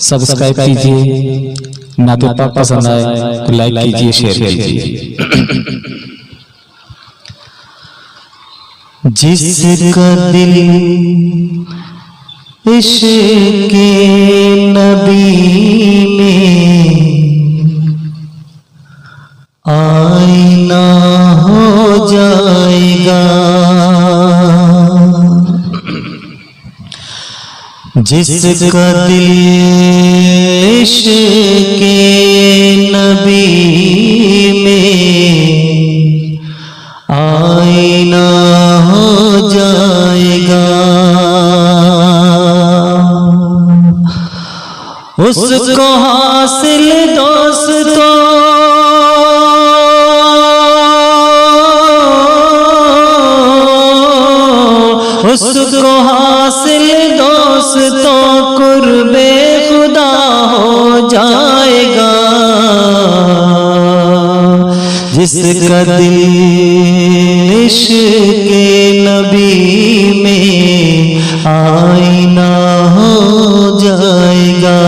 Subscribe कीजिए, ना तो पाक पसंद आए तो लाइक कीजिए, शेयर कीजिए। जिसका दिल इश्क़ के नबी में आईना हो जाएगा, जिसका दिल इश्क़ के नबी में आईना हो जाएगा, उसको हासिल दोस्तों उसको हासिल दोस्तों कुर्बे खुदा हो जाएगा, जिसका दिल इश्क़ के नबी में आईना हो जाएगा।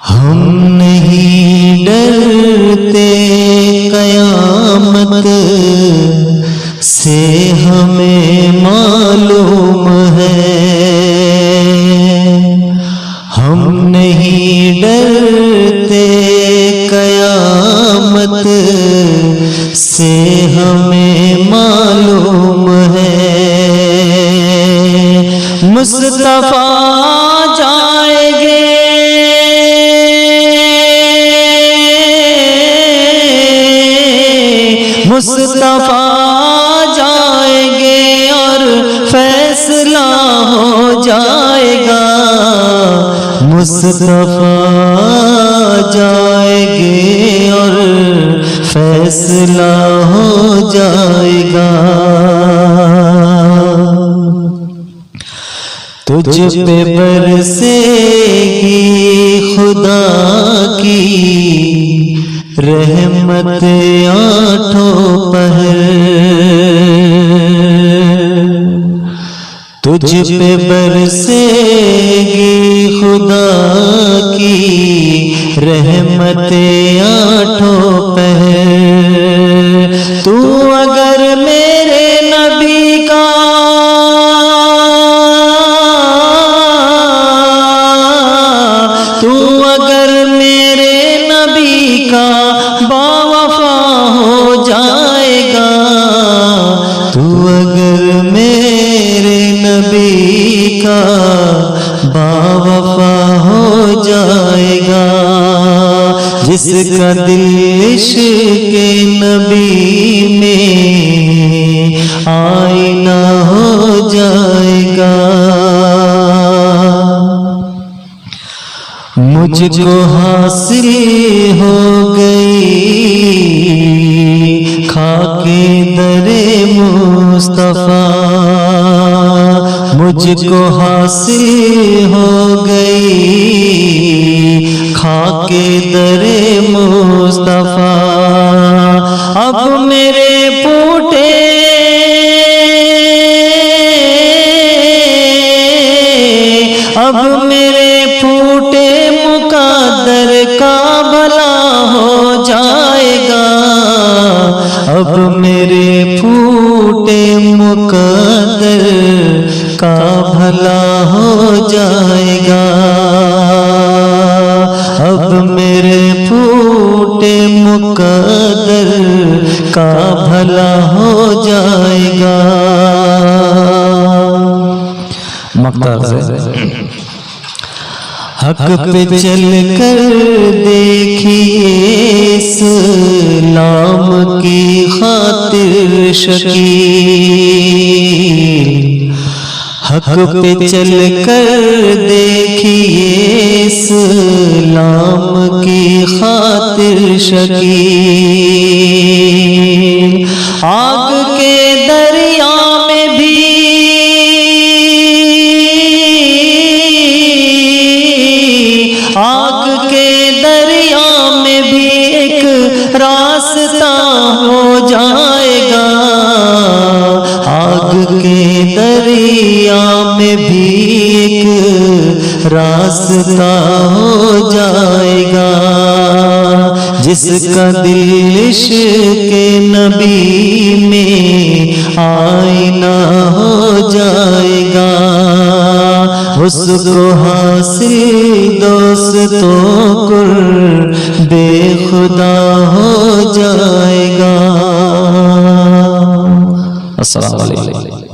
हम नहीं डरते क़यामत से, हमें मालूम है, हम नहीं डरते क़यामत से, हमें मालूम है, मुस्तफ़ा जाएंगे मुस्तफ़ा जाएंगे और फैसला हो जाएगा, मुस्तफ़ा जाएंगे और फैसला हो जाएगा। तुझ पे बरसेगी खुदा की रहमत आठों पहर, तुझ पे बरसेगी खुदा की रहमत आठों पहर। तू अगर मेरे नबी का तू अगर मेरे नबी का बावफा हो जाएगा, तू अगर मेरे नबी का बावफा हो जाएगा, जिसका दिल इश्क़ के नबी में आईना हो जाएगा। मुझको हासिल हो गई खाके दरे मुस्तफ़ा, मुझको हासिल हो गई खाके दरे मुस्तफ़ा। अब मेरे फूटे अब मेरे फूटे मुक़द्दर का भला हो जाएगा, अब मेरे फूटे मुक़द्दर का भला हो जाएगा, अब मेरे फूटे मुक़द्दर का भला हो जाएगा। हक पे चल कर देखिए इस्लाम की खातिर शकील, हक पे चल कर देखिए इस्लाम की खातिर शकील। आग के दरिया में भी आग के दरिया में भी एक रास्ता हो जाएगा, आग के दरिया दरिया में भी एक रास्ता हो जाएगा। जिसका दिल इश्क़ नबी में आईना हो जाएगा, उसको हासिल दोस्तों कुर बेखुदा हो जाएगा। अस्सलाम वालेकुम।